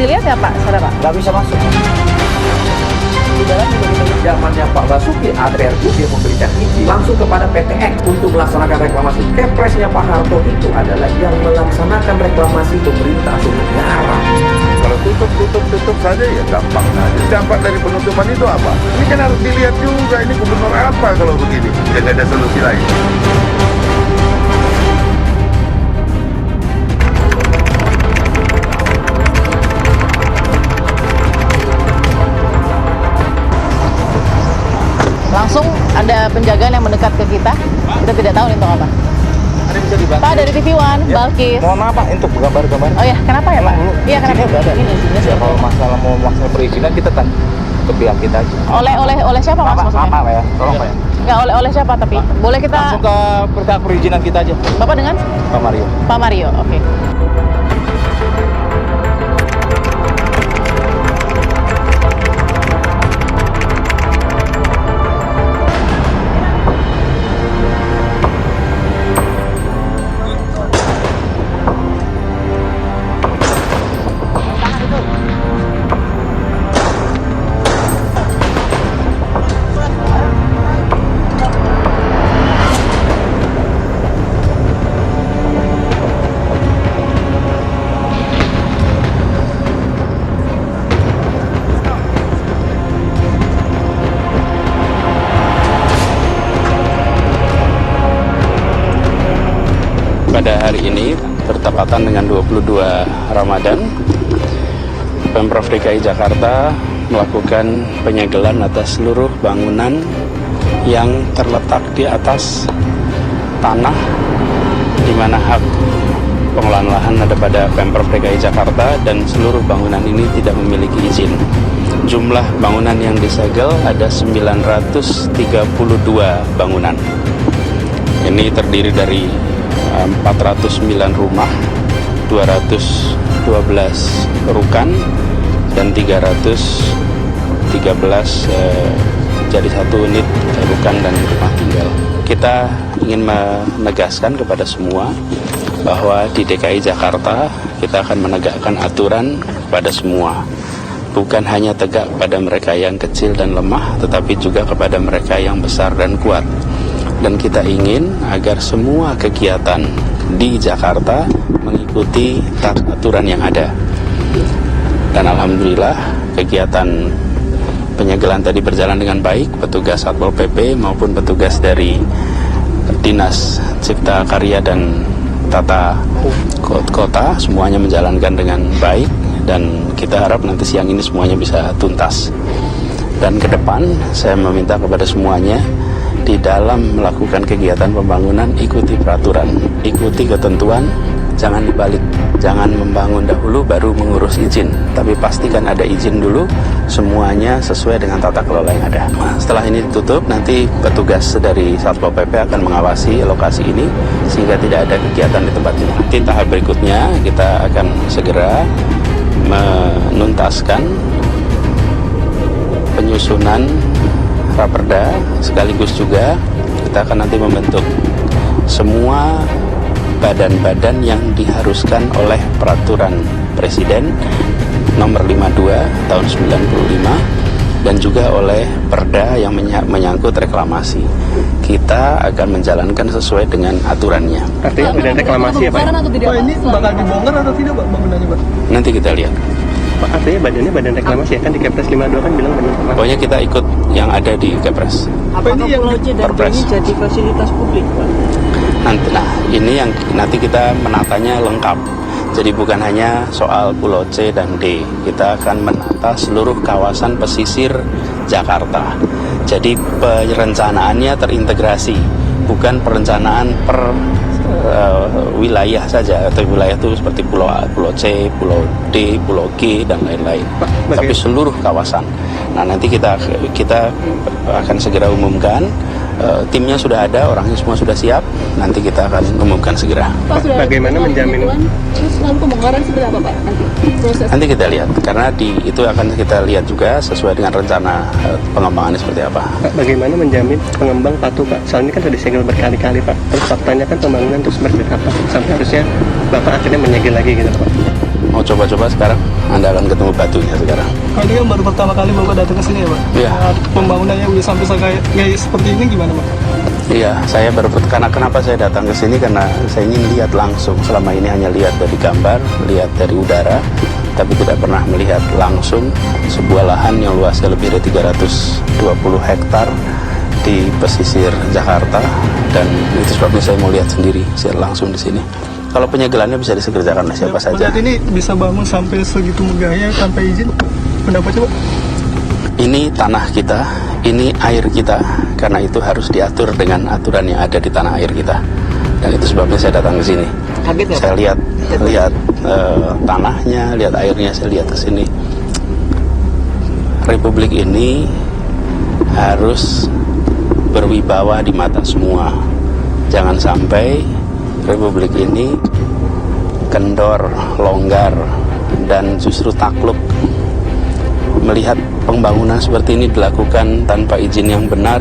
dilihat ya Pak? Saudara Pak? Nggak bisa masuk. Di dalam juga gitu. Zamannya Pak Basuki, ADRT dia memberikan izin langsung kepada PTN untuk melaksanakan reklamasi. Kepresnya Pak Harto itu adalah yang melaksanakan reklamasi pemerintah negara. Kalau tutup saja ya gampang saja. Dampak dari penutupan itu apa? Ini kan harus dilihat juga, ini gubernur apa kalau begini. Tidak ada solusi lain. Langsung ada penjagaan yang mendekat ke kita. Kita tidak tahu nih untuk apa. Ada bisa dibahas. Pak dari TV1, Balkis. Mohon maaf Pak untuk gambar-gambar. Oh ya, kenapa ya Pak? Iya kenapa? Izinnya udah ada. Ini izinnya Ya, sudah kalau ada. masalah mau melaksanakan perizinan kita kan ke pihak kita aja. Oleh siapa Mas maksudnya? Maaf ya, tolong Pak ya. Enggak oleh siapa tapi boleh kita Langsung ke pihak perizinan kita aja. Bapak dengan Pak Mario. Pak Mario. Oke. Pada hari ini bertepatan dengan 22 Ramadan, Pemprov DKI Jakarta melakukan penyegelan atas seluruh bangunan yang terletak di atas tanah di mana hak pengelolaan lahan ada pada Pemprov DKI Jakarta dan seluruh bangunan ini tidak memiliki izin. Jumlah bangunan yang disegel ada 932 bangunan. Ini terdiri dari 409 rumah, 212 rukan, dan 313 jadi satu unit rukan dan rumah tinggal. Kita ingin menegaskan kepada semua bahwa di DKI Jakarta kita akan menegakkan aturan kepada semua. Bukan hanya tegak pada mereka yang kecil dan lemah, tetapi juga kepada mereka yang besar dan kuat. Dan kita ingin agar semua kegiatan di Jakarta mengikuti aturan yang ada. Dan alhamdulillah kegiatan penyegelan tadi berjalan dengan baik. Petugas Satpol PP maupun petugas dari Dinas Cipta Karya dan Tata Kota semuanya menjalankan dengan baik. Dan kita harap nanti siang ini semuanya bisa tuntas. Dan ke depan saya meminta kepada semuanya di dalam melakukan kegiatan pembangunan ikuti peraturan, ikuti ketentuan, jangan dibalik, jangan membangun dahulu baru mengurus izin, tapi pastikan ada izin dulu, semuanya sesuai dengan tata kelola yang ada. Setelah ini ditutup, nanti petugas dari Satpol PP akan mengawasi lokasi ini sehingga tidak ada kegiatan di tempat ini. Di tahap berikutnya kita akan segera menuntaskan penyusunan Raperda, sekaligus juga kita akan nanti membentuk semua badan-badan yang diharuskan oleh peraturan Presiden nomor 52 tahun 95 dan juga oleh Perda yang menyangkut reklamasi. Kita akan menjalankan sesuai dengan aturannya. Artinya tidak reklamasi ya Pak? Pak, ini bakal dibongkar atau tidak Pak bangunannya Pak? Nanti kita lihat. Pak, artinya badannya badan reklamasi ya kan, di Kepres 52 kan bilang badan reklamasi. Pokoknya kita ikut yang ada di Kepres. Apa ini yang Pulau C dan D Perpres. ini jadi fasilitas publik Pak? Nanti, nah ini yang nanti kita menatanya lengkap. Jadi bukan hanya soal Pulau C dan D, kita akan menata seluruh kawasan pesisir Jakarta. Jadi perencanaannya terintegrasi, bukan perencanaan per wilayah saja, atau wilayah itu seperti Pulau C, Pulau D, Pulau G dan lain-lain, tapi seluruh kawasan. Nah nanti kita akan segera umumkan. Timnya sudah ada, orangnya semua sudah siap. Nanti kita akan umumkan segera. Pak, sudah Bagaimana menjamin? Terus lalu pembongkaran seperti apa Pak nanti proses? Nanti kita lihat, karena itu akan kita lihat juga sesuai dengan rencana pengembangannya seperti apa. Pak, bagaimana menjamin pengembang patuh Pak? Soalnya kan sudah disegel berkali-kali Pak. Terus faktanya kan pembangunan terus bergerak Pak. Sampai harusnya Bapak akhirnya menyegel lagi gitu Pak. Oh mau coba-coba sekarang, Anda akan ketemu batunya sekarang. Kalau ini kan baru pertama kali Bapak datang ke sini ya Pak? Iya. Pembangunannya udah sampai kayak seperti ini gimana Pak? Iya, saya karena kenapa saya datang ke sini karena saya ingin lihat langsung. Selama ini hanya lihat dari gambar, lihat dari udara, tapi tidak pernah melihat langsung sebuah lahan yang luasnya lebih dari 320 hektar di pesisir Jakarta, dan itu sebabnya saya mau lihat sendiri secara langsung di sini. Kalau penyegelannya bisa disegerjakan oleh siapa saja. Melihat ini bisa bangun sampai segitu megahnya tanpa izin, pendapat coba? Ini tanah kita, ini air kita, karena itu harus diatur dengan aturan yang ada di tanah air kita. Dan itu sebabnya saya datang ke sini. Kaget nggak, Saya Pak? lihat tanahnya, lihat airnya, saya lihat ke sini. Republik ini harus berwibawa di mata semua. Jangan sampai Republik ini kendor, longgar, dan justru takluk melihat pembangunan seperti ini dilakukan tanpa izin yang benar.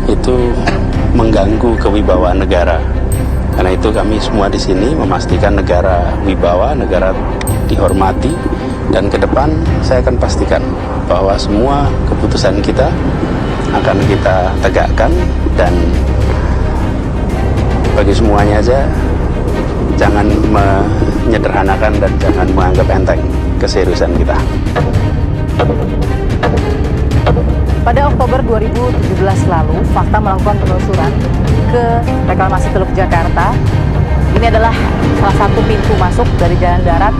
Itu mengganggu kewibawaan negara. Karena itu kami semua di sini memastikan negara wibawa, negara dihormati, dan ke depan saya akan pastikan bahwa semua keputusan kita akan kita tegakkan, dan bagi semuanya aja jangan menyederhanakan dan jangan menganggap enteng keseriusan kita. Pada Oktober 2017 lalu, Fakta melakukan penelusuran ke reklamasi Teluk Jakarta. Ini adalah salah satu pintu masuk dari jalan darat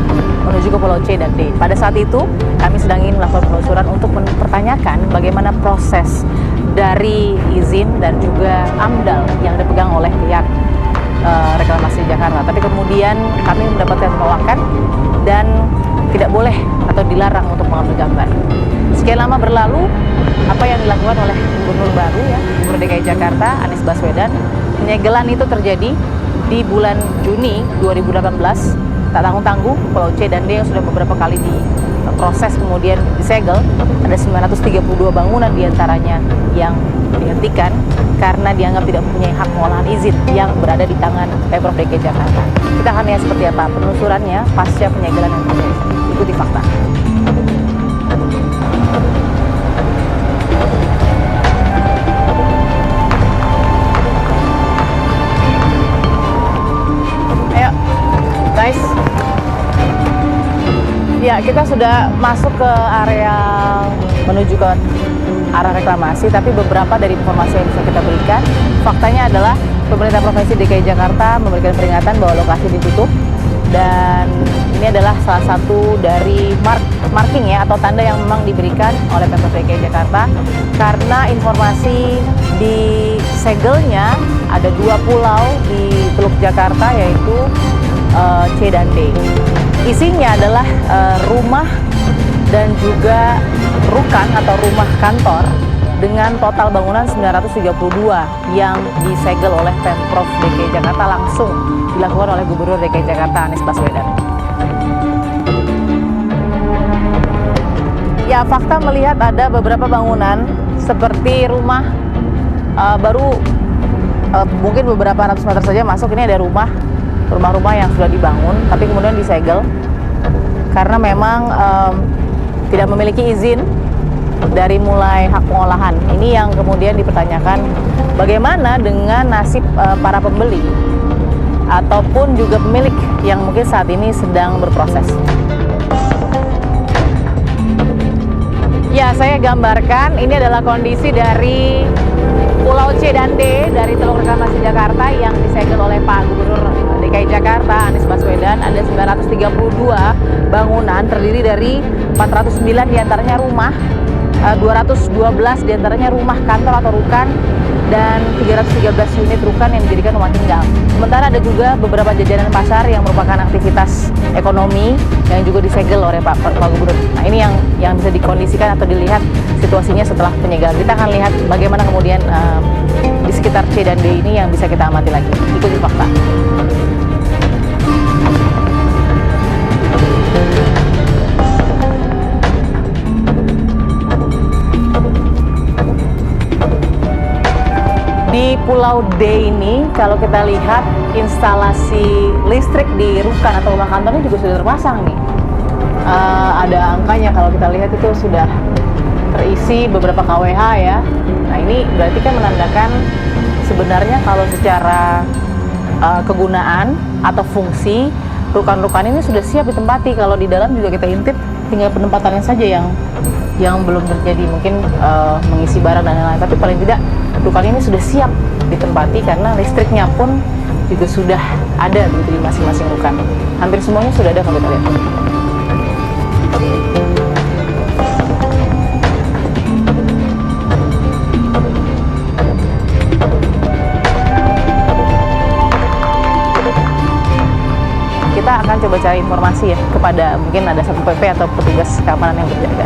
menuju ke Pulau C dan D. Pada saat itu, kami sedang ingin melakukan penelusuran untuk mempertanyakan bagaimana proses dari izin dan juga AMDAL yang dipegang oleh pihak reklamasi Jakarta. Tapi kemudian kami mendapatkan penolakan dan tidak boleh atau dilarang untuk mengambil gambar. Sekian lama berlalu, apa yang dilakukan oleh Gubernur baru ya, Gubernur DKI Jakarta, Anies Baswedan, penyegelan itu terjadi di bulan Juni 2018. Tak tanggung-tanggung, Pulau C dan D yang sudah beberapa kali diproses kemudian disegel, ada 932 bangunan diantaranya yang dihentikan karena dianggap tidak mempunyai hak pengolahan izin yang berada di tangan Pemprov DKI Jakarta. Kita akan lihat seperti apa penelusurannya pasca penyegelan yang terjadi. Ikuti Fakta. Ayo, guys. Ya, kita sudah masuk ke area menuju ke arah reklamasi, tapi beberapa dari informasi yang bisa kita berikan, faktanya adalah pemerintah Provinsi DKI Jakarta memberikan peringatan bahwa lokasi ditutup, dan ini adalah salah satu dari marking ya, atau tanda yang memang diberikan oleh Pemprov DKI Jakarta karena informasi di segelnya ada 2 pulau di Teluk Jakarta, yaitu C dan D. Isinya adalah rumah dan juga rukan atau rumah kantor dengan total bangunan 932 yang disegel oleh Pemprov DKI Jakarta, langsung dilakukan oleh Gubernur DKI Jakarta Anies Baswedan. Ya, Fakta melihat ada beberapa bangunan seperti rumah baru mungkin beberapa ratus meter saja masuk, ini ada rumah-rumah yang sudah dibangun tapi kemudian disegel karena memang tidak memiliki izin dari mulai hak pengolahan. Ini yang kemudian dipertanyakan bagaimana dengan nasib para pembeli ataupun juga pemilik yang mungkin saat ini sedang berproses. Ya, saya gambarkan ini adalah kondisi dari Pulau C dan D dari Teluk Reklamasi Jakarta yang disegel oleh Pak Gubernur DKI Jakarta Anies Baswedan. Ada 932 bangunan terdiri dari 409 diantaranya rumah, 212 diantaranya rumah kantor atau rukan, dan 313 unit rukan yang dijadikan rumah tinggal. Sementara ada juga beberapa jajanan pasar yang merupakan aktivitas ekonomi yang juga disegel oleh Pak Gubernur. Nah, ini yang bisa dikondisikan atau dilihat situasinya setelah penyegelan. Kita akan lihat bagaimana kemudian di sekitar C dan D ini yang bisa kita amati lagi. Ikuti Fakta. Di Pulau D ini, kalau kita lihat instalasi listrik di rukan atau rumah kantornya juga sudah terpasang nih. ada angkanya. Kalau kita lihat itu sudah terisi beberapa kWh ya. Nah ini berarti kan menandakan sebenarnya kalau secara kegunaan atau fungsi rukan-rukan ini sudah siap ditempati. Kalau di dalam juga kita intip, tinggal penempatannya saja yang belum terjadi, mungkin mengisi barang dan lain-lain. Tapi paling tidak rukan ini sudah siap ditempati karena listriknya pun juga sudah ada begitu di masing-masing rukan. Hampir semuanya sudah ada kalau kita lihat. Kita akan coba cari informasi ya kepada mungkin ada Satpol PP atau petugas keamanan yang berjaga.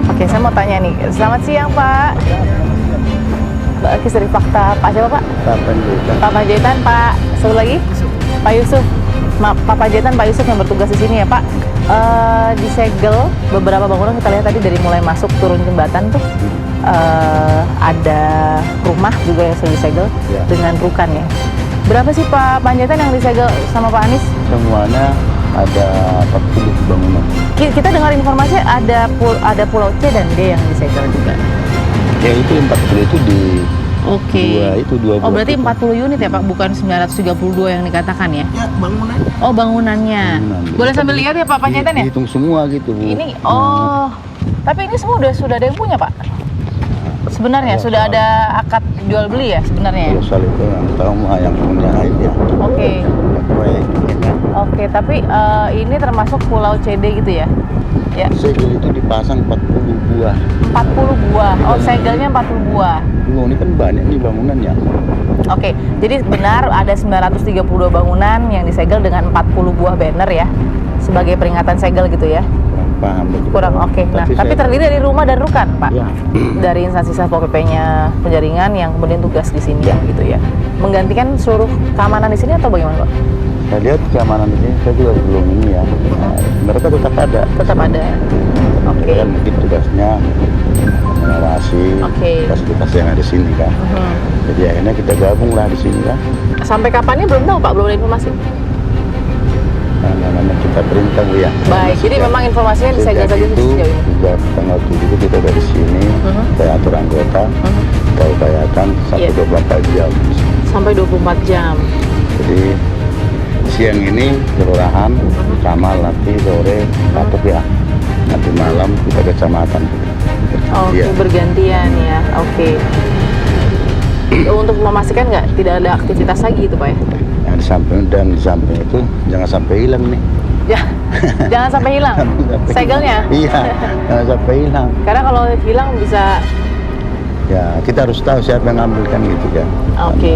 Oke, saya mau tanya nih. Selamat siang, Pak. Mbak Akis dari Fakta. Pak siapa, Pak? Pak Panjaitan, Pak. Satu lagi? Pak Yusuf. Pak Panjaitan, Pak Yusuf yang bertugas di sini ya, Pak. Disegel beberapa bangunan kita lihat tadi dari mulai masuk turun jembatan tuh. Ada rumah juga yang sudah disegel dengan rukan ya. Berapa sih Pak Panjaitan yang disegel sama Pak Anies? Semuanya ada 40 bangunan. Kita dengar informasi ada Pulau C dan D yang disegel juga. Ya itu 40 itu di Oke. dua Oh berarti itu. 40 unit ya Pak, bukan 932 yang dikatakan ya? Ya, bangunannya. Oh bangunannya. Boleh sambil lihat ya Pak Panjaitan ya? Hitung semua gitu, Bu. Ini, oh. Tapi ini semua sudah ada yang punya Pak? Sebenarnya Ya, sudah ada akad jual beli ya sebenarnya ya? Kalau soal itu yang tahu mah yang punya aja. Oke. Yang proyek, ya kan? Oke, tapi ini termasuk Pulau CD gitu ya? Ya. Segel itu dipasang 40 buah. 40 buah. Oh, segelnya 40 buah. Dulu ini kan banyak nih bangunannya. Oke, jadi benar ada 932 bangunan yang disegel dengan 40 buah banner ya. Sebagai peringatan segel gitu ya. Kurang paham betul. Kurang oke. Nah, tapi saya- terdiri dari rumah dan rukan, Pak. Ya. Dari instansi Satpol PP-nya Penjaringan yang kemudian tugas di sini Ya. gitu ya. Menggantikan seluruh keamanan di sini atau bagaimana, Pak? Saya lihat keamanan di sini saya juga belum ini ya. Nah, mereka tetap ada. Tetap ada. Oke. Kan mungkin tugasnya mengawasi Oke. fasilitas yang ada di sini kan. Mhm. Jadi akhirnya kita gabung lah di sini kan. Sampai kapannya belum tahu, Pak, belum ada informasi. Nah, namanya kita perintah Bu ya. Baik, jadi Sejak- memang informasinya disegel sejak saja itu, sejauh ini. sejak tanggal 7 itu kita dari sini, Mhm. kita atur anggota, Mhm. kita upayakan sampai Iya. 24 jam. Sampai 24 jam. Jadi siang ini kelurahan, Kamal, nanti sore Kapuk ya. Nanti malam kita kecamatan. Oke, Iya. bergantian ya. Oke. Untuk memastikan nggak tidak ada aktivitas lagi itu, Pak ya? Yang di samping dan di samping itu jangan sampai hilang nih. Ya, jangan sampai hilang Sampai segelnya. Iya, jangan sampai hilang. Karena kalau hilang bisa. Ya kita harus tahu siapa yang ngambil kan gitu kan. Oke.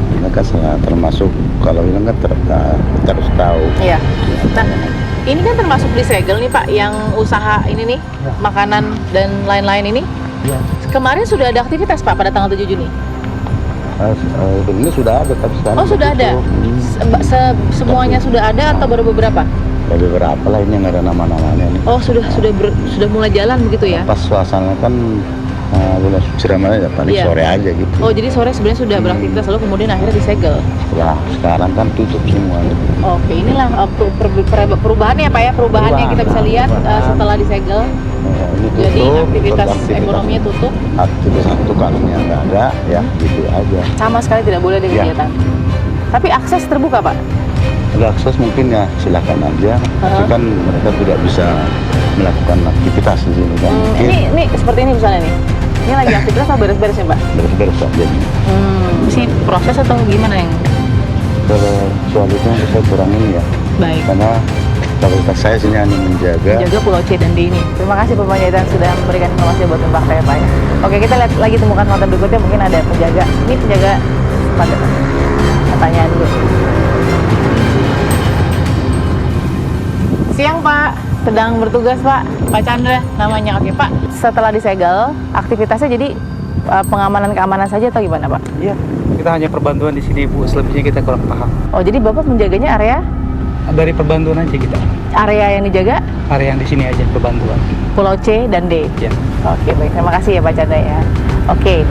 Karena kan termasuk kalau hilang kan kita harus tahu. Iya. Nah, ini kan termasuk disegel nih Pak, yang usaha ini nih, makanan dan lain-lain ini. Ya. Kemarin sudah ada aktivitas Pak pada tanggal 7 Juni. Ini sudah ada tapi sekarang Oh sudah ada. tutup. Semuanya sudah ada atau baru beberapa? Ya beberapa lah ini yang ada nama-namanya nih. Oh sudah mulai jalan begitu ya? Pas suasana kan bulan suci Ramadan ya paling Iya. sore aja gitu. Oh jadi sore sebenarnya sudah beraktivitas lalu kemudian akhirnya disegel. Setelah sekarang kan tutup semua. Oke, inilah perubahannya Pak ya, perubahannya kita bisa lihat setelah disegel. Ini Jadi tutup, aktivitas terus ekonominya tutup, Aktivitas tukangnya nggak ada, ya gitu aja. sama sekali tidak boleh ada Iya. kegiatan. Tapi akses terbuka Pak. Kalau akses mungkin ya silakan aja, tapi kan mereka tidak bisa melakukan aktivitas di sini kan. Mungkin Ini seperti ini misalnya nih. Ini lagi aktivitas atau beres-beres ya Pak? beres-beres aja. Si proses atau gimana yang Kalau soal itu yang saya kurang ini ya, baik? karena kapasitas saya sini hanya menjaga. Jaga Pulau C dan D ini. Terima kasih Pak Panjaitan sudah memberikan informasi buat Fakta ya Pak ya. Oke, kita lihat lagi temukan konten berikutnya, mungkin ada penjaga. Ini penjaga pada pertanyaan dulu. Siang Pak, sedang bertugas Pak. Pak Chandra namanya. Oke Pak, setelah disegel, aktivitasnya jadi pengamanan-keamanan saja atau gimana Pak? Iya, kita hanya perbantuan di sini Bu, selebihnya kita kurang paham. Oh, jadi Bapak menjaganya area Dari perbantuan aja kita, area yang dijaga area yang di sini aja perbantuan. Pulau C dan D. Ya. Oke, baik. Terima kasih ya Pak Chandra ya. Oke.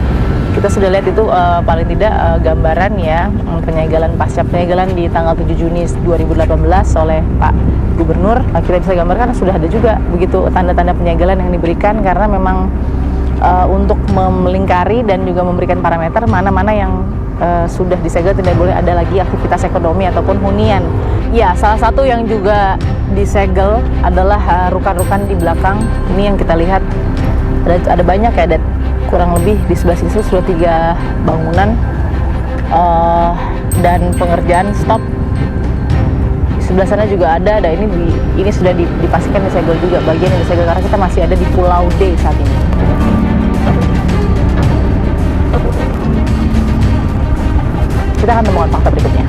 Kita sudah lihat itu paling tidak gambaran ya penyegelan pasca penyegelan di tanggal 7 Juni 2018 oleh Pak Gubernur. Kita bisa gambarkan sudah ada juga begitu tanda-tanda penyegelan yang diberikan karena memang untuk melingkari dan juga memberikan parameter mana-mana yang sudah disegel, tidak boleh ada lagi aktivitas ekonomi ataupun hunian. Ya, salah satu yang juga disegel adalah rukan-rukan di belakang. Ini yang kita lihat ada banyak ya, ada kurang lebih di sebelah sini sudah 3 bangunan dan pengerjaan stop. Di sebelah sana juga ada ini sudah dipastikan disegel juga, bagian yang disegel karena kita masih ada di Pulau D saat ini. Kita akan temukan fakta berikutnya.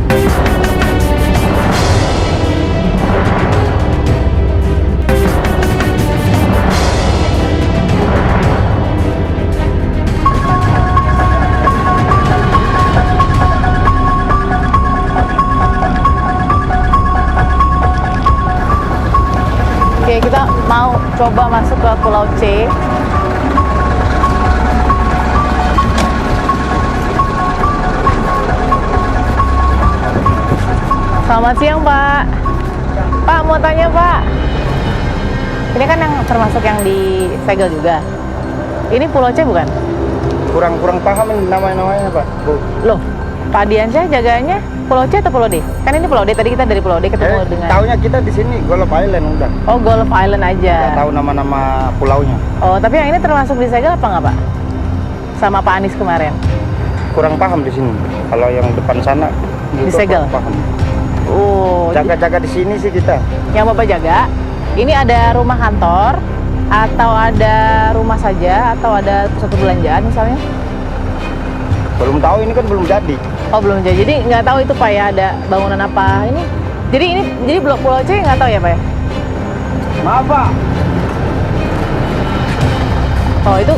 Oke, kita mau coba masuk ke Pulau C. Selamat siang, Pak. Pak, mau tanya, Pak. Ini kan yang termasuk yang disegel juga. Ini Pulau C bukan? Kurang paham namanya Pak. Loh, Pak Diansyah jaganya Pulau C atau Pulau D? Kan ini Pulau D, tadi kita dari Pulau D ketemu dengan... Taunya kita di sini Golf Island udah. Oh, Golf Island aja. Nggak tahu nama-nama pulaunya. Oh, tapi yang ini termasuk disegel apa nggak, Pak? Sama Pak Anies kemarin? Kurang paham di sini. Kalau yang depan sana gitu, Disegel? kurang paham. Oh, Jaga-jaga di sini sih kita. yang Bapak jaga, ini ada rumah kantor, atau ada rumah saja, atau ada pusat perbelanjaan misalnya? Belum tahu, ini kan belum jadi. Oh, belum jadi. Jadi nggak tahu itu, Pak, ya, ada bangunan apa ini. Jadi blok Pulau C nggak tahu ya, Pak, ya? Maaf, Pak. Oh, itu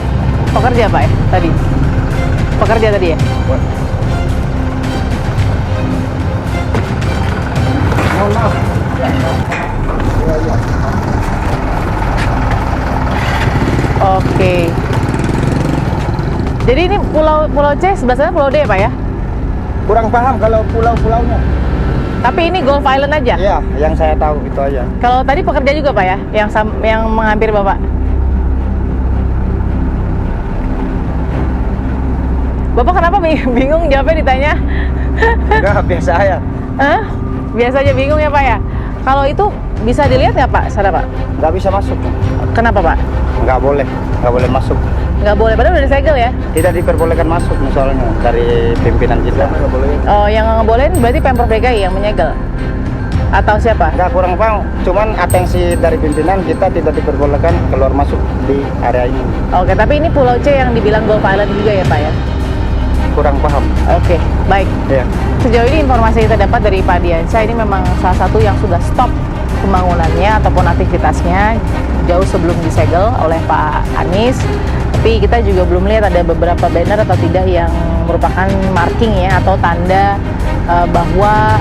pekerja, Pak, ya, tadi? Pekerja tadi ya? Mohon maaf. Oke. Jadi ini Pulau C, sebelah sana Pulau D ya, Pak, ya? Kurang paham kalau pulau-pulaunya. Tapi ini Golf Island aja? Iya, yang saya tahu itu aja. Kalau tadi pekerja juga, Pak, ya? Yang menghampiri Bapak? Bapak kenapa bingung jawabnya ditanya? Enggak, biasa aja. Hah? Biasa aja bingung ya, Pak, ya? Kalau itu bisa dilihat nggak, Pak? Sana, Pak? Nggak bisa masuk. Kenapa, Pak? Nggak boleh masuk. Nggak boleh, padahal udah disegel ya? Tidak diperbolehkan masuk misalnya dari pimpinan kita. Nggak boleh. Oh, yang nggak bolehin berarti Pemprov DKI yang menyegel? Atau siapa? Nggak, kurang paham. Cuman atensi dari pimpinan kita tidak diperbolehkan keluar masuk di area ini. Oke, tapi ini Pulau C yang dibilang Golf Island juga ya, Pak, ya? Kurang paham. Oke, baik. Ya. Sejauh ini informasi kita dapat dari Pak Diansyah, ini memang salah satu yang sudah stop pembangunannya ataupun aktivitasnya jauh sebelum disegel oleh Pak Anies. Tapi kita juga belum lihat ada beberapa banner atau tidak yang merupakan marking ya atau tanda bahwa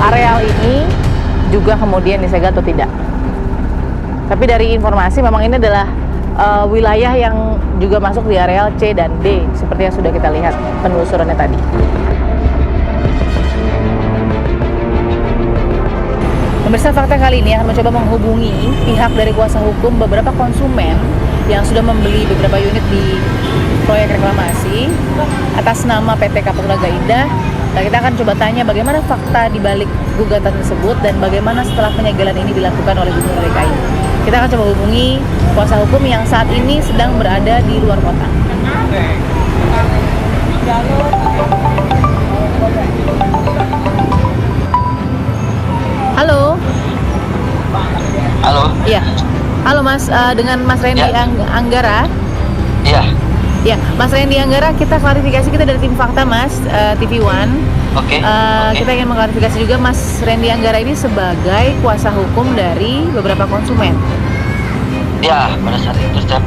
areal ini juga kemudian disegel atau tidak. Tapi dari informasi memang ini adalah wilayah yang juga masuk di areal C dan D seperti yang sudah kita lihat penelusurannya tadi. Pemirsa, fakta kali ini akan mencoba menghubungi pihak dari kuasa hukum beberapa konsumen yang sudah membeli beberapa unit di proyek reklamasi atas nama PT Kapuk Naga Indah. Nah, kita akan coba tanya bagaimana fakta di balik gugatan tersebut dan bagaimana setelah penyegelan ini dilakukan oleh Gubernur DKI. Kita akan coba hubungi kuasa hukum yang saat ini sedang berada di luar kota. Halo. Halo. Iya. Halo, Mas, dengan Mas Randy Ya. Anggara. Iya. Ya, Mas Randy Anggara, kita klarifikasi, kita dari tim Fakta, Mas, TV One. Oke. Kita ingin mengklarifikasi juga Mas Randy Anggara ini sebagai kuasa hukum dari beberapa konsumen. Ya, pada saat itu saya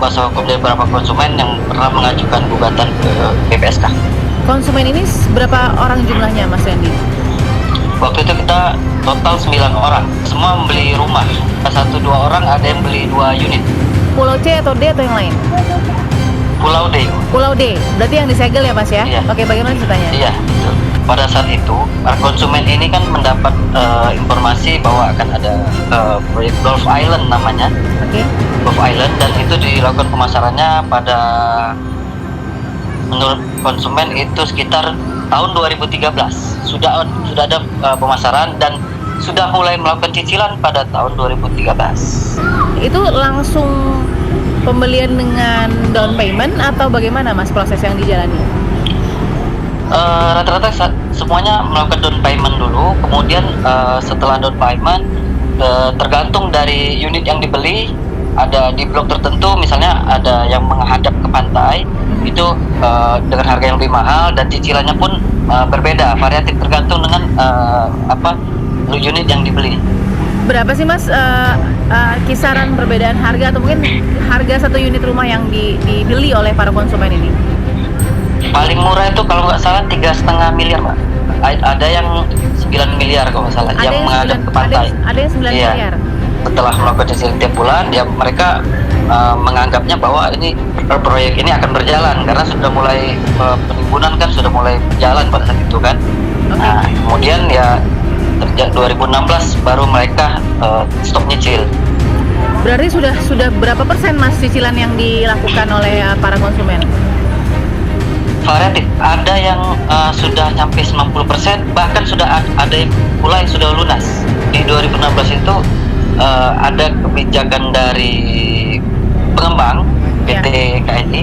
kuasa hukum dari beberapa konsumen yang pernah mengajukan gugatan ke PPSK. Konsumen ini berapa orang jumlahnya, Mas Randy? Waktu itu kita total 9 orang. Semua membeli rumah. 1-2 orang ada yang beli 2 unit. Pulau C atau D atau yang lain? Pulau D. Pulau D, berarti yang disegel ya Mas ya? Iya. Oke, bagaimana ceritanya? Iya, betul. Pada saat itu, para konsumen ini kan mendapat informasi bahwa akan ada proyek Gulf Island namanya, Oke. Gulf Island, dan itu dilakukan pemasarannya pada, menurut konsumen itu sekitar tahun 2013 sudah ada pemasaran dan sudah mulai melakukan cicilan pada tahun 2013. Itu langsung pembelian dengan down payment atau bagaimana Mas proses yang dijalani? Rata-rata semuanya melakukan down payment dulu, kemudian setelah down payment tergantung dari unit yang dibeli. Ada di blok tertentu, misalnya ada yang menghadap ke pantai, itu dengan harga yang lebih mahal dan cicilannya pun berbeda, variatif tergantung dengan unit yang dibeli. Berapa sih Mas kisaran perbedaan harga atau mungkin harga satu unit rumah yang dibeli oleh para konsumen ini? Paling murah itu kalau nggak salah 3,5 miliar, Mbak. Ada yang 9 miliar kalau nggak salah, yang menghadap ke pantai. Ada yang 9 Iya. miliar. Setelah melakukan cicilan tiap bulan, ya mereka menganggapnya bahwa ini proyek ini akan berjalan karena sudah mulai penimbunan kan sudah mulai berjalan pada saat itu kan. Oke. Nah, kemudian ya sejak 2016 baru mereka stop nyicil. Berarti sudah berapa persen Mas cicilan yang dilakukan oleh para konsumen? Variatif, ada yang sudah sampai 90%, bahkan sudah ada pula yang sudah lunas. Di 2016 itu ada kebijakan dari pengembang PT KNI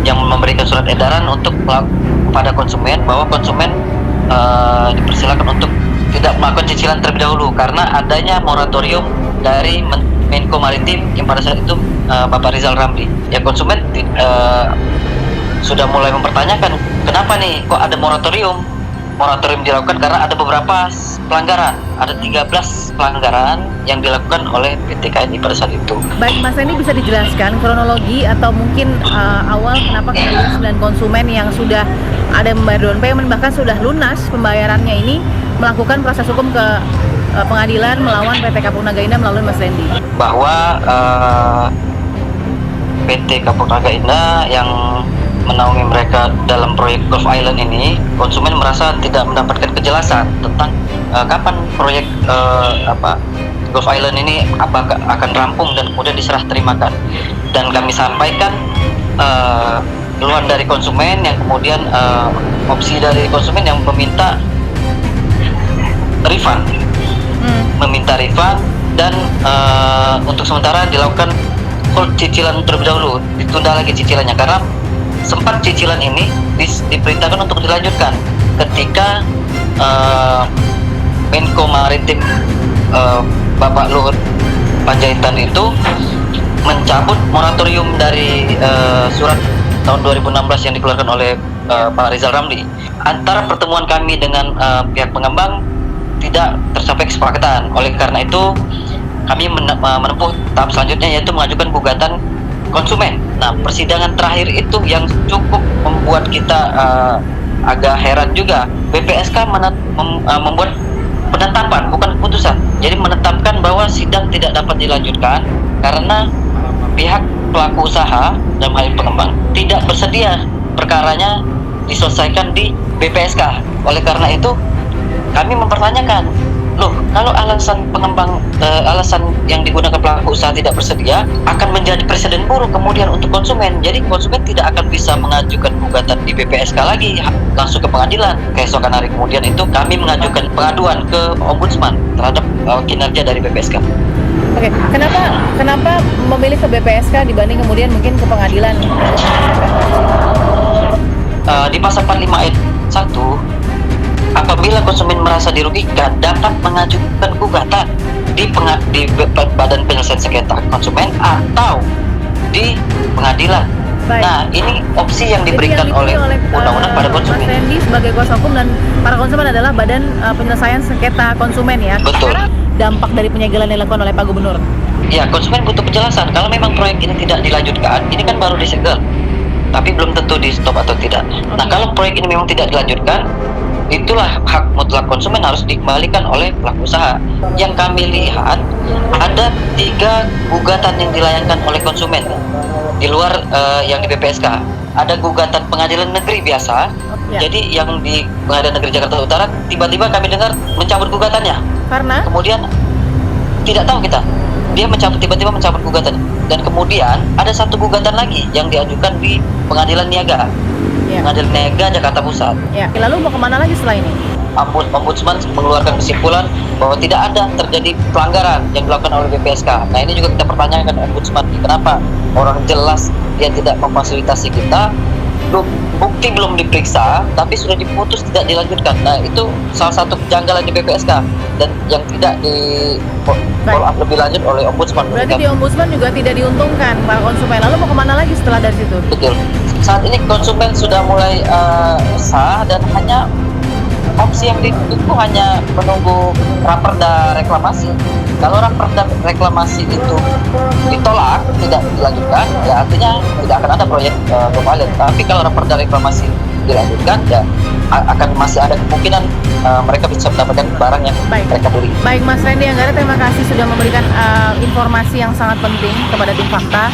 yang memberikan surat edaran untuk kepada konsumen bahwa konsumen dipersilakan untuk tidak melakukan cicilan terlebih dahulu karena adanya moratorium dari Menko Maritim yang pada saat itu Bapak Rizal Ramli. Ya konsumen sudah mulai mempertanyakan kenapa nih kok ada moratorium. Moratorium dilakukan karena ada beberapa pelanggaran, ada 13 pelanggaran yang dilakukan oleh PT KNI pada saat itu. Baik Mas, ini bisa dijelaskan kronologi atau mungkin awal kenapa kemudian 9 konsumen yang sudah ada membayar down payment bahkan sudah lunas pembayarannya ini melakukan proses hukum ke pengadilan melawan PT Kapuk Naga Indah melalui Mas Randy? Bahwa PT Kapuk Naga Indah yang menaungi mereka dalam proyek Gulf Island ini, konsumen merasa tidak mendapatkan kejelasan tentang kapan proyek Gulf Island ini akan rampung dan kemudian diserah terimakan. Dan kami sampaikan keluhan dari konsumen yang kemudian opsi dari konsumen yang meminta refund, dan untuk sementara dilakukan hold cicilan terlebih dahulu, ditunda lagi cicilannya karena sempat cicilan ini diperintahkan untuk dilanjutkan ketika Menko Maritim Bapak Luhut Panjaitan itu mencabut moratorium dari surat tahun 2016 yang dikeluarkan oleh Pak Rizal Ramli. Antara pertemuan kami dengan pihak pengembang tidak tercapai kesepakatan. Oleh karena itu kami menempuh tahap selanjutnya yaitu mengajukan gugatan konsumen. Nah, persidangan terakhir itu yang cukup membuat kita agak heran juga. BPSK membuat penetapan, bukan keputusan. Jadi menetapkan bahwa sidang tidak dapat dilanjutkan karena pihak pelaku usaha dalam hal ini pengembang tidak bersedia perkaranya diselesaikan di BPSK. Oleh karena itu kami mempertanyakan, loh, kalau alasan pengembang, alasan yang digunakan pelaku usaha tidak bersedia akan menjadi presiden buruk kemudian untuk konsumen. Jadi konsumen tidak akan bisa mengajukan gugatan di BPSK lagi, langsung ke pengadilan. Keesokan hari kemudian itu kami mengajukan pengaduan ke Ombudsman terhadap kinerja dari BPSK. Oke, kenapa memilih ke BPSK dibanding kemudian mungkin ke pengadilan? Di pasal 45 ayat 1, apabila konsumen merasa dirugikan dapat mengajukan gugatan di Badan Penyelesaian Sengketa Konsumen atau di pengadilan. Baik. Nah, ini opsi yang diberikan oleh undang-undang pada konsumen. Mas Randy sebagai kuasa hukum dan para konsumen adalah Badan Penyelesaian Sengketa Konsumen ya. Betul. Dampak dari penyegelan yang dilakukan oleh Pak Gubernur. Ya, konsumen butuh penjelasan. Kalau memang proyek ini tidak dilanjutkan, ini kan baru disegel, tapi belum tentu di stop atau tidak. Nah, kalau proyek ini memang tidak dilanjutkan, itulah hak mutlak konsumen harus dikembalikan oleh pelaku usaha. Yang kami lihat ada 3 gugatan yang dilayangkan oleh konsumen. di luar yang di BPSK. Ada gugatan pengadilan negeri biasa. Ya. Jadi yang di Pengadilan Negeri Jakarta Utara tiba-tiba kami dengar mencabut gugatannya. Karena Kemudian tidak tahu kita, dia tiba-tiba mencabut gugatan. Dan kemudian ada satu gugatan lagi yang diajukan di Pengadilan Niaga, ya. Pengadilan Niaga Jakarta Pusat. Ya. Lalu mau kemana lagi setelah ini? Ombudsman mengeluarkan kesimpulan bahwa tidak ada terjadi pelanggaran yang dilakukan oleh BPSK. Nah, ini juga kita pertanyakan Ombudsman, kenapa orang jelas dia tidak memfasilitasi kita, bukti belum diperiksa, tapi sudah diputus tidak dilanjutkan. Nah, itu salah satu kejanggalan di BPSK dan yang tidak di follow up lebih lanjut oleh Ombudsman. Berarti di Ombudsman juga tidak diuntungkan para konsumen. Lalu mau kemana lagi setelah dari situ? Betul. Saat ini konsumen sudah mulai sah dan hanya opsi yang ditunggu hanya menunggu raperda reklamasi. Kalau raperda reklamasi itu ditolak, tidak dilanjutkan, ya artinya tidak akan ada proyek pemalian. Tapi kalau raperda reklamasi dilanjutkan, ya akan masih ada kemungkinan mereka bisa mendapatkan barang yang mereka beli. Baik Mas Randy Anggara, terima kasih sudah memberikan informasi yang sangat penting kepada tim Fakta.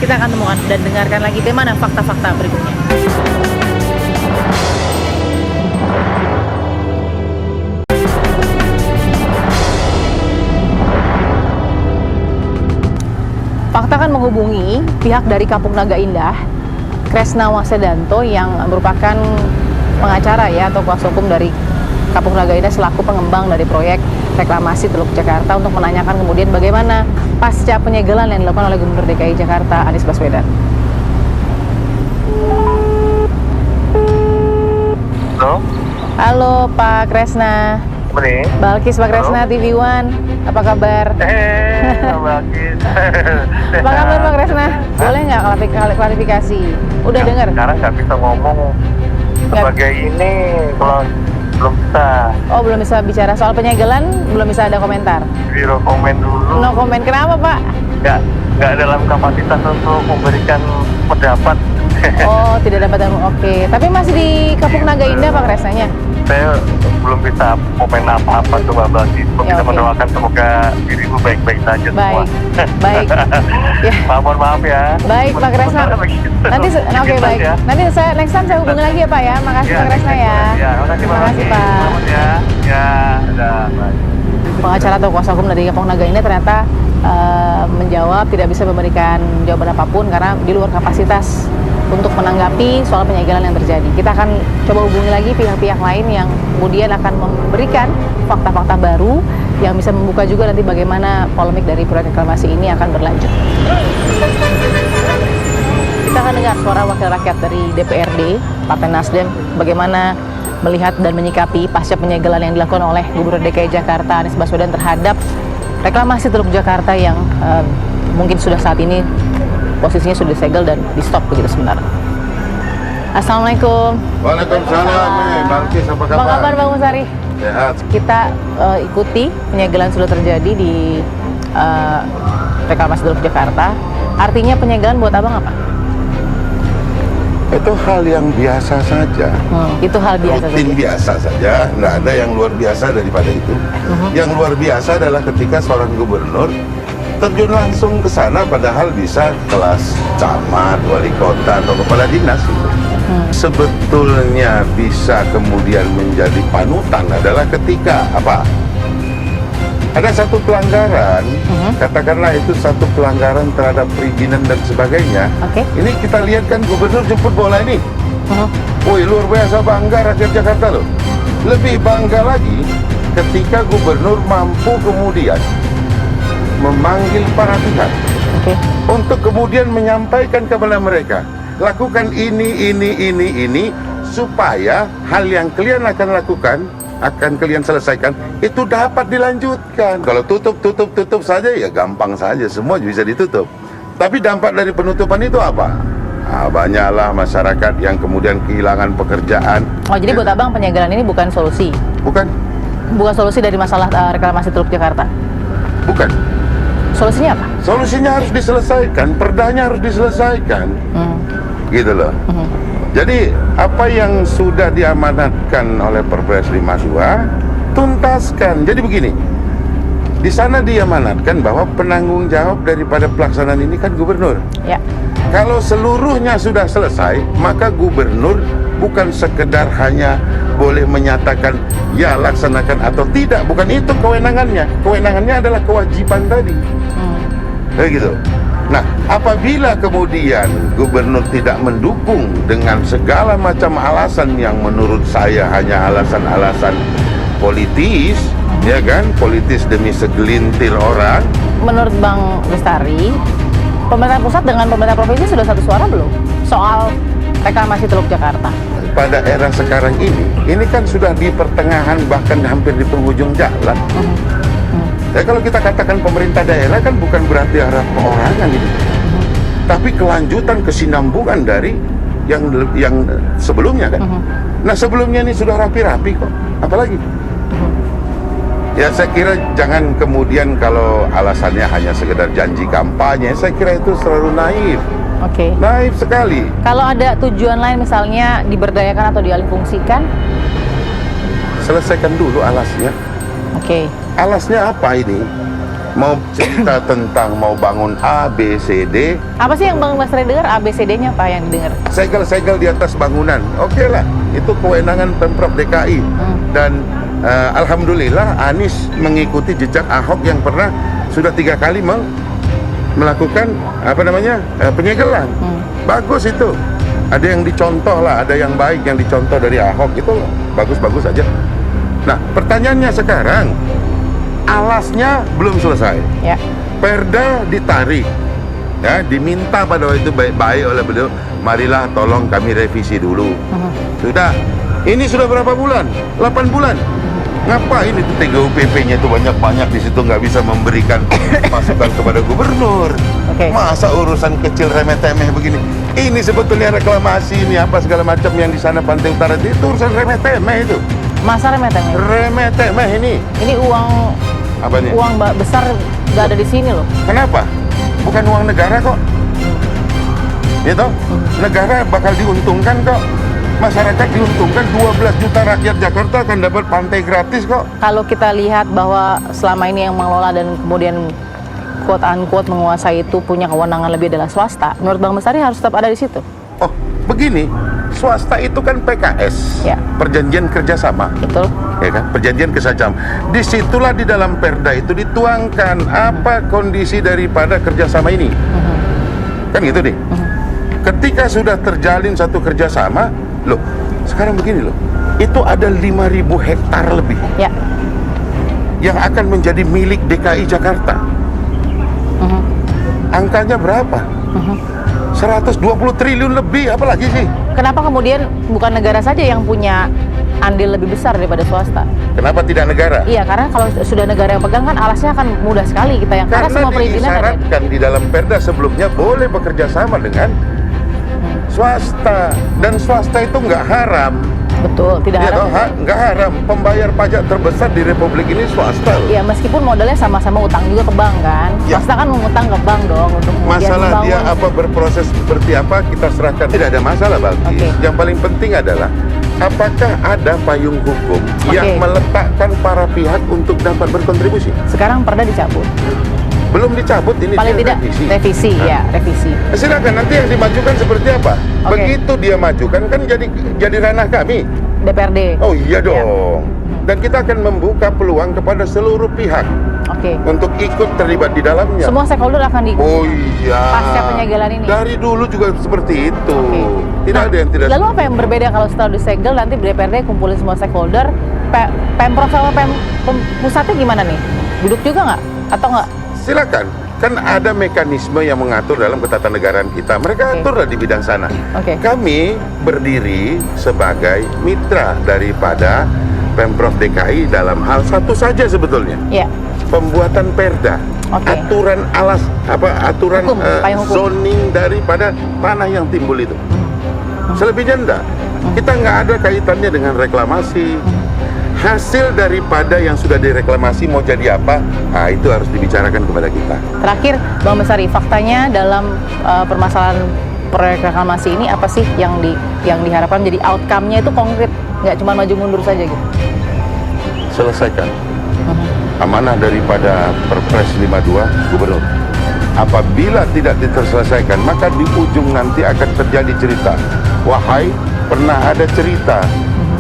Kita akan temukan dan dengarkan lagi bagaimana fakta-fakta berikutnya. Fakta akan menghubungi pihak dari Kampung Naga Indah, Kresna Wasedanto, yang merupakan pengacara ya atau kuasa hukum dari Kampung Naga Indah selaku pengembang dari proyek reklamasi Teluk Jakarta, untuk menanyakan kemudian bagaimana pasca penyegelan yang dilakukan oleh Gubernur DKI Jakarta Anies Baswedan. Halo, Halo Pak Kresna. Mending. Balkis Pak Kresna, TV One, apa kabar? Balkis. Apa kabar Pak Kresna? Boleh nggak klarifikasi? Udah dengar? Sekarang nggak bisa ngomong sebagai ini kalau belum bisa. Oh, belum bisa bicara soal penyegelan, belum bisa ada komentar. Biro komen dulu. No komen, kenapa Pak? Nggak dalam kapasitas untuk memberikan pendapat. Oh, tidak dapat. Oke, tapi masih di Kampung Naga Indah Pak Kresnanya? Saya belum bisa komen apa-apa tuh Mbak Balkis. Ya, Kita oke. mendoakan semoga dirimu baik-baik saja semua. Baik, baik. Ya. Maaf ya. Baik Pak Kresna. Nanti oke baik. Ya. Nanti next time saya hubungi lagi ya Pak ya. Makasih Pak Kresna ya. Ya, terima kasih Pak. Pak. Ya, ya, udah. Bye. Pengacara atau kuasa hukum dari Kampung Naga ini ternyata menjawab tidak bisa memberikan jawaban apapun karena di luar kapasitas untuk menanggapi soal penyegelan yang terjadi. Kita akan coba hubungi lagi pihak-pihak lain yang kemudian akan memberikan fakta-fakta baru yang bisa membuka juga nanti bagaimana polemik dari proyek reklamasi ini akan berlanjut. Kita akan dengar suara wakil rakyat dari DPRD Partai Nasdem bagaimana melihat dan menyikapi pasca penyegelan yang dilakukan oleh Gubernur DKI Jakarta Anies Baswedan terhadap reklamasi Teluk Jakarta yang mungkin sudah saat ini posisinya sudah disegel dan di stop begitu sementara. Assalamualaikum. Waalaikumsalam. Balkis, apa kabar? Apa kabar Bang Musari? Sehat. Kita ikuti penyegelan sudah terjadi di reklamasi Teluk Jakarta. Artinya penyegelan buat abang apa? Itu hal yang biasa saja. Itu hal biasa Rutin saja. biasa saja, nggak ada yang luar biasa daripada itu. Yang luar biasa adalah ketika seorang gubernur terjun langsung ke sana, padahal bisa kelas camat, wali kota, atau kepala dinas. Sebetulnya bisa kemudian menjadi panutan adalah ketika apa? Ada satu pelanggaran, katakanlah itu satu pelanggaran terhadap perizinan dan sebagainya. Oke. Ini kita lihat kan gubernur jemput bola ini. Woi, luar biasa bangga rakyat Jakarta loh. Lebih bangga lagi ketika gubernur mampu kemudian memanggil para pihak untuk kemudian menyampaikan kepada mereka, lakukan ini supaya hal yang kalian akan lakukan, akan kalian selesaikan, itu dapat dilanjutkan. Kalau tutup saja ya gampang saja, semua bisa ditutup. Tapi dampak dari penutupan itu apa? Banyaklah masyarakat yang kemudian kehilangan pekerjaan. Oh, jadi buat abang penyegelan ini bukan solusi? Bukan. Bukan solusi dari masalah reklamasi Teluk Jakarta? Bukan. Solusinya apa? Solusinya harus diselesaikan, perdanya harus diselesaikan. Gitu loh. Jadi apa yang sudah diamanatkan oleh Perpres 52 tuntaskan. Jadi begini, Di sana diamanatkan bahwa penanggung jawab daripada pelaksanaan ini kan gubernur. Ya. Kalau seluruhnya sudah selesai, maka gubernur bukan sekedar hanya boleh menyatakan ya laksanakan atau tidak. Bukan itu kewenangannya. Kewenangannya adalah kewajiban tadi. Begitu. Nah, apabila kemudian gubernur tidak mendukung dengan segala macam alasan yang menurut saya hanya alasan-alasan politis, ya kan, politis demi segelintir orang. Menurut Bang Bestari, pemerintah pusat dengan pemerintah provinsi sudah satu suara belum soal reklamasi Teluk Jakarta? Pada era sekarang ini kan sudah di pertengahan bahkan hampir di penghujung jalan. Ya, kalau kita katakan pemerintah daerah kan bukan berarti arah perorangan gitu, tapi kelanjutan kesinambungan dari yang sebelumnya kan. Nah, sebelumnya ini sudah rapi-rapi kok, apalagi? Ya, saya kira jangan kemudian kalau alasannya hanya sekedar janji kampanye, saya kira itu selalu naif. Oke. Naif sekali. Kalau ada tujuan lain misalnya diberdayakan atau dialihfungsikan? Selesaikan dulu alasnya. Oke. Alasnya apa ini? Mau cerita tentang mau bangun A, B, C, D. Apa sih yang Bang Bestari dengar? ABCD-nya apa yang didengar? Segel-segel di atas bangunan. Oke lah, itu kewenangan Pemprov DKI. Dan alhamdulillah Anies mengikuti jejak Ahok yang pernah sudah 3 kali melakukan penyegelan. Bagus itu. Ada yang dicontoh lah, ada yang baik yang dicontoh dari Ahok, itu bagus-bagus aja. Nah, pertanyaannya sekarang, alasnya belum selesai. Ya. Perda ditarik, ya, diminta pada waktu itu baik-baik oleh beliau, marilah tolong kami revisi dulu. Sudah, ini sudah berapa bulan? 8 bulan. Ngapain itu TGUPP-nya itu banyak-banyak di situ nggak bisa memberikan masukan kepada gubernur? Masa urusan kecil remeh-temeh begini? Ini sebetulnya reklamasi ini apa segala macam yang di sana Pantai Utara itu urusan remeh-temeh itu. Masa remeh-temeh? Remeh-temeh ini. Ini uang Apanya? Uang besar nggak ada di sini loh. Kenapa? Bukan uang negara kok. Gitu? Negara bakal diuntungkan kok. Masyarakat diuntungkan, 12 juta rakyat Jakarta akan dapat pantai gratis kok. Kalau kita lihat bahwa selama ini yang mengelola dan kemudian quote-unquote menguasai itu punya kewenangan lebih adalah swasta, menurut Bang Bestari harus tetap ada di situ? Oh, begini, swasta itu kan PKS, ya. Perjanjian kerjasama. Betul. Ya kan, perjanjian kerjasama. Disitulah di dalam perda itu dituangkan apa kondisi daripada kerjasama ini. Kan gitu deh. Ketika sudah terjalin satu kerjasama, loh, sekarang begini loh, itu ada 5.000 hektar lebih, ya, yang akan menjadi milik DKI Jakarta. Angkanya berapa? 120 triliun lebih, apalagi sih? Kenapa kemudian bukan negara saja yang punya andil lebih besar daripada swasta? Kenapa tidak negara? Iya, karena kalau sudah negara yang pegang kan alasnya akan mudah sekali kita yang karena semua perizinan disyaratkan di dalam perda sebelumnya boleh bekerja sama dengan swasta, dan swasta itu nggak haram. Betul, tidak haram. Nggak haram. Pembayar pajak terbesar di Republik ini swasta loh. Iya, meskipun modalnya sama-sama utang juga ke bank kan. Ya. Swasta kan mengutang ke bank dong untuk masalah dia apa berproses seperti apa kita serahkan. Tidak ada masalah, Balkis. Yang paling penting adalah apakah ada payung hukum yang meletakkan para pihak untuk dapat berkontribusi. Sekarang perda dicabut. Belum dicabut, ini paling tidak revisi. Ya, revisi. Silakan nanti yang dimajukan seperti apa. Begitu dia majukan kan jadi ranah kami DPRD. Oh iya dong. Dan kita akan membuka peluang kepada seluruh pihak untuk ikut terlibat di dalamnya. Semua stakeholder akan diikut. Oh iya. Pasca penyegelan ini. Dari dulu juga seperti itu. Tidak ada yang tidak. Lalu apa yang berbeda kalau setelah disegel nanti DPRD kumpulin semua stakeholder, Pemprov sama pusatnya gimana nih? Duduk juga nggak? Atau nggak? Silakan, kan ada mekanisme yang mengatur dalam ketatanegaraan kita. Mereka aturlah di bidang sana. Kami berdiri sebagai mitra daripada Pemprov DKI dalam hal satu saja sebetulnya. Pembuatan perda, aturan aturan zoning daripada tanah yang timbul itu. Selebihnya enggak. Kita nggak ada kaitannya dengan reklamasi. Hasil daripada yang sudah direklamasi mau jadi apa, itu harus dibicarakan kepada kita. Terakhir, Bang Bestari, faktanya dalam permasalahan proyek reklamasi ini apa sih yang diharapkan jadi outcome-nya itu konkret, nggak cuma maju mundur saja gitu? Selesaikan. amanah daripada Perpres 52 Gubernur. Apabila tidak terselesaikan, maka di ujung nanti akan terjadi cerita. Wahai, pernah ada cerita,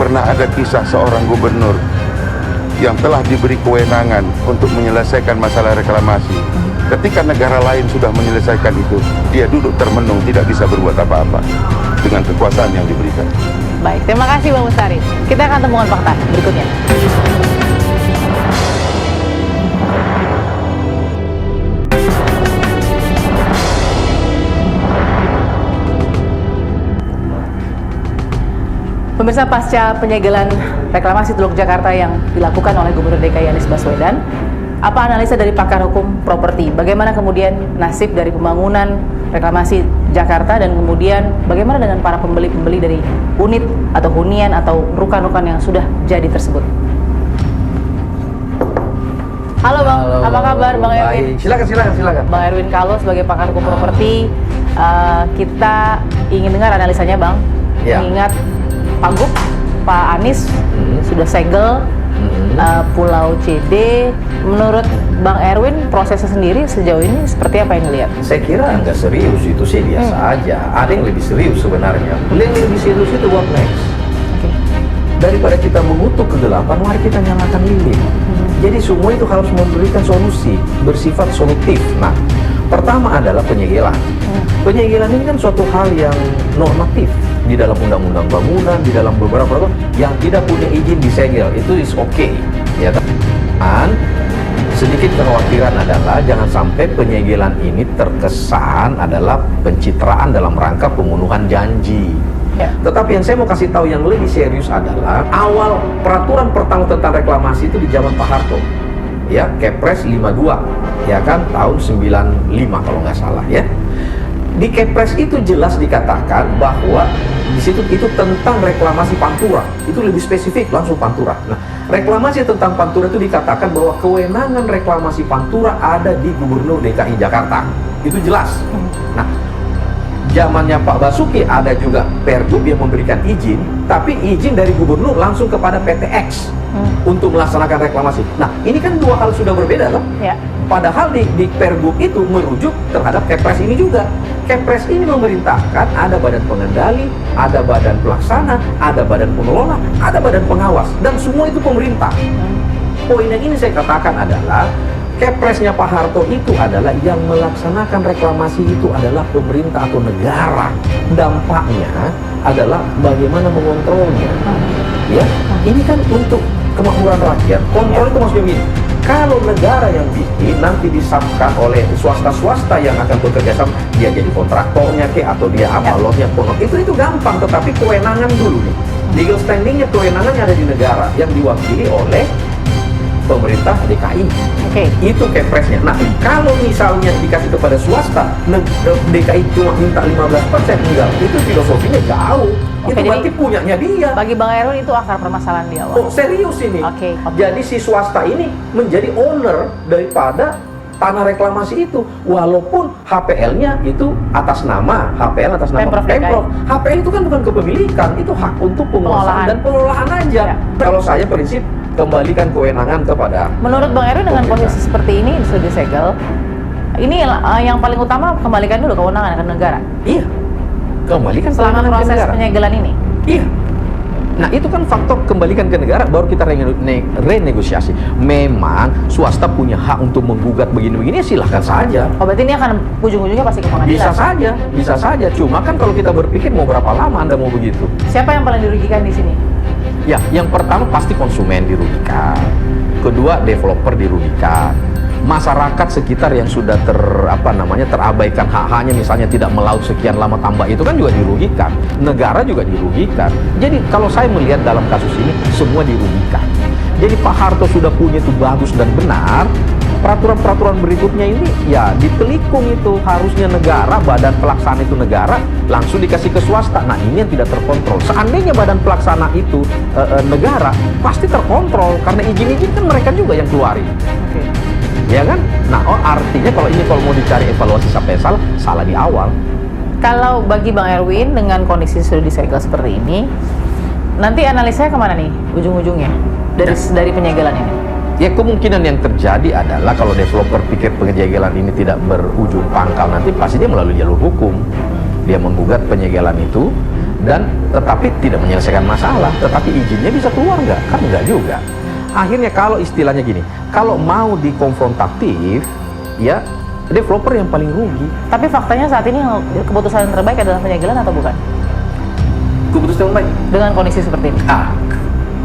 pernah ada kisah seorang gubernur yang telah diberi kewenangan untuk menyelesaikan masalah reklamasi. Ketika negara lain sudah menyelesaikan itu, dia duduk termenung, tidak bisa berbuat apa-apa dengan kekuasaan yang diberikan. Baik, terima kasih Bang Bestari. Kita akan temukan fakta berikutnya. Pemirsa, pasca penyegelan reklamasi Teluk Jakarta yang dilakukan oleh Gubernur DKI Anies Baswedan, apa analisa dari pakar hukum properti? Bagaimana kemudian nasib dari pembangunan reklamasi Jakarta dan kemudian bagaimana dengan para pembeli-pembeli dari unit atau hunian atau rukan-rukan yang sudah jadi tersebut? Halo Bang, apa kabar Bang Erwin? Silakan. Bang Erwin Kalau sebagai pakar hukum properti, kita ingin dengar analisanya Bang. Ya. Mengingat Pak Anies sudah segel Pulau CD. Menurut Bang Erwin, prosesnya sendiri sejauh ini seperti apa yang dilihat? Saya kira nggak serius, itu sih biasa aja. Ada yang lebih serius sebenarnya. Yang lebih serius itu what next? Daripada kita mengutuk kegelapan, mari kita nyalakan lilin. Jadi semua itu harus memberikan solusi, bersifat solutif. Nah, pertama adalah penyegelan. Penyegelan ini kan suatu hal yang normatif di dalam undang-undang bangunan, di dalam beberapa yang tidak punya izin disegel, itu is okay, ya kan? Sedikit kekhawatiran adalah jangan sampai penyegelan ini terkesan adalah pencitraan dalam rangka pemenuhan janji. Ya. Tetapi yang saya mau kasih tahu yang lebih serius adalah awal peraturan pertama tentang reklamasi itu di zaman Pak Harto, ya, Kepres 52, ya kan, tahun 95 kalau nggak salah, ya. Di Kepres itu jelas dikatakan bahwa di situ itu tentang reklamasi Pantura, itu lebih spesifik langsung Pantura. Nah, reklamasi tentang Pantura itu dikatakan bahwa kewenangan reklamasi Pantura ada di Gubernur DKI Jakarta, itu jelas. Nah, zamannya Pak Basuki ada juga Pergub yang memberikan izin, tapi izin dari Gubernur langsung kepada PTX untuk melaksanakan reklamasi. Nah, ini kan dua hal sudah berbeda loh. Ya. Padahal di Pergub itu merujuk terhadap Kepres ini juga. Kepres ini memerintahkan ada badan pengendali, ada badan pelaksana, ada badan pengelola, ada badan pengawas, dan semua itu pemerintah. Poin yang ini saya katakan adalah Kepresnya Pak Harto itu adalah yang melaksanakan reklamasi itu adalah pemerintah atau negara. Dampaknya adalah bagaimana mengontrolnya. Ya, ini kan untuk kemakmuran rakyat. Kontrol itu maksudnya begini. Kalau negara yang bikin nanti disahkan oleh swasta-swasta yang akan bekerja sama, dia jadi kontraktornya atau dia apa lotnya itu gampang, tetapi kewenangan dulu nih. Legal standingnya kewenangannya ada di negara yang diwakili oleh pemerintah DKI. Itu Kepresnya. Nah, kalau misalnya dikasih kepada swasta, DKI cuma minta 15%, enggak. Itu filosofinya jauh. Itu berarti punyanya dia. Bagi Bang Erwin itu akar permasalahan di awal. Oh, serius ini. Jadi si swasta ini menjadi owner daripada tanah reklamasi itu, walaupun HPL-nya itu atas nama Pemprov. HPL itu kan bukan kepemilikan, itu hak untuk penguasaan dan pengelolaan aja. Kalau saya prinsip kembalikan kewenangan kepada. Menurut Bang Erwin dengan posisi seperti ini sudah disegel, ini yang paling utama kembalikan dulu kewenangan ke negara. Iya. Kembalikan selama proses penyegelan ini. Iya. Nah, itu kan faktor kembalikan ke negara, baru kita renegosiasi. Memang swasta punya hak untuk menggugat begini-begini, silahkan saja. Oh, berarti ini akan ujung-ujungnya pasti ke pengadilan? Bisa saja. Cuma kan kalau kita berpikir mau berapa lama Anda mau begitu? Siapa yang paling dirugikan di sini? Ya, yang pertama pasti konsumen dirugikan. Kedua, developer dirugikan. Masyarakat sekitar yang sudah terabaikan hak-haknya, misalnya tidak melaut sekian lama tambak, itu kan juga dirugikan. Negara juga dirugikan. Jadi kalau saya melihat dalam kasus ini semua dirugikan. Jadi Pak Harto sudah punya itu bagus dan benar. Peraturan-peraturan berikutnya ini ya ditelikung, itu harusnya negara, badan pelaksana itu negara, langsung dikasih ke swasta. Nah, ini yang tidak terkontrol. Seandainya badan pelaksana itu negara, pasti terkontrol karena izin-izin kan mereka juga yang keluarin. Ya kan? Nah, artinya kalau mau dicari evaluasi sampai salah di awal. Kalau bagi Bang Erwin dengan kondisi sudah disegel seperti ini, nanti analisanya kemana nih ujung-ujungnya dari penyegelan ini? Ya kemungkinan yang terjadi adalah kalau developer pikir penyegelan ini tidak berujung pangkal, nanti pasti dia melalui jalur hukum. Dia menggugat penyegelan itu dan tetapi tidak menyelesaikan masalah, tetapi izinnya bisa keluar nggak? Kan nggak juga. Akhirnya kalau istilahnya gini, kalau mau dikonfrontatif, ya developer yang paling rugi. Tapi faktanya saat ini keputusan yang terbaik adalah penyegelan atau bukan? Keputusan yang baik Dengan kondisi seperti ini.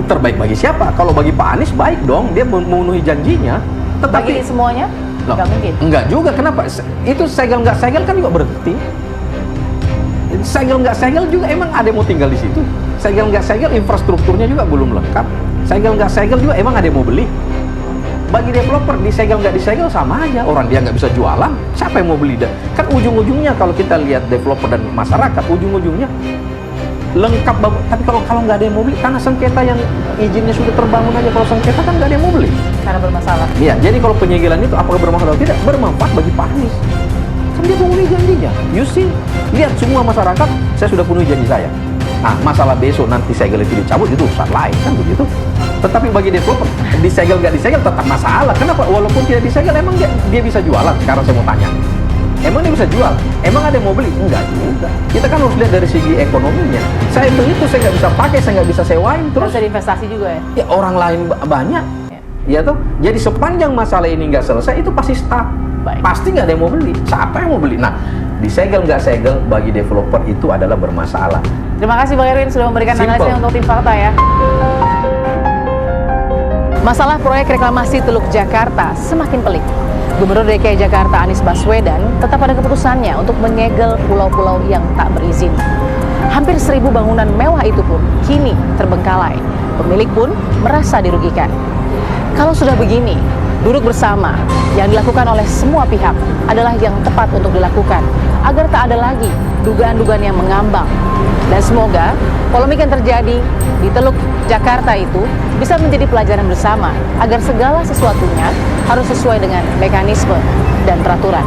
Terbaik bagi siapa? Kalau bagi Pak Anies baik dong, dia memenuhi janjinya. Tetapi Bagi semuanya? loh, Nggak mungkin. enggak juga, kenapa? Itu segel nggak segel kan juga berhenti. Segel nggak segel juga emang ada yang mau tinggal di situ. Segel nggak segel infrastrukturnya juga belum lengkap. Segel nggak segel juga emang ada yang mau beli. Bagi developer disegel nggak disegel sama aja, orang dia nggak bisa jualan, siapa yang mau beli? Kan ujung-ujungnya kalau kita lihat developer dan masyarakat, ujung-ujungnya lengkap banget. Tapi kalau nggak ada yang mau beli, karena sengketa yang izinnya sudah terbangun aja, kalau sengketa kan nggak ada yang mau beli. Karena bermasalah. Iya, jadi kalau penyegelan itu apakah bermanfaat atau tidak? Bermanfaat bagi Pak Anies. Kan dia pemenuhi janjinya. You see, lihat semua masyarakat, saya sudah penuhi janji saya. Nah, masalah besok nanti segel itu dicabut itu urusan lain, kan begitu. Tetapi bagi developer, disegel nggak disegel tetap masalah. Kenapa? Walaupun tidak disegel, emang dia bisa jualan? Sekarang saya mau tanya. Emang dia bisa jual? Emang ada yang mau beli? Enggak juga. Kita kan harus lihat dari segi ekonominya. Saya beli itu saya nggak bisa pakai, saya nggak bisa sewain. Terus Bisa investasi juga ya? ya orang lain banyak. Ya toh. Jadi sepanjang masalah ini nggak selesai, itu pasti stuck. Baik. Pasti nggak ada yang mau beli. Siapa yang mau beli? Nah, disegel nggak segel bagi developer itu adalah bermasalah. Terima kasih Bang Erwin sudah memberikan Simple. analisisnya untuk tim fakta ya. Masalah proyek reklamasi Teluk Jakarta semakin pelik. Gubernur DKI Jakarta Anies Baswedan tetap pada keputusannya untuk menyegel pulau-pulau yang tak berizin. Hampir 1.000 bangunan mewah itu pun kini terbengkalai. Pemilik pun merasa dirugikan. Kalau sudah begini, duduk bersama yang dilakukan oleh semua pihak adalah yang tepat untuk dilakukan agar tak ada lagi dugaan-dugaan yang mengambang. Dan semoga polemik yang terjadi di Teluk Jakarta itu bisa menjadi pelajaran bersama agar segala sesuatunya harus sesuai dengan mekanisme dan peraturan.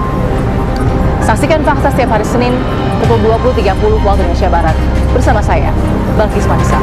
Saksikan Fakta setiap hari Senin pukul 20.30 waktu Indonesia Barat bersama saya, Balkis Manisa.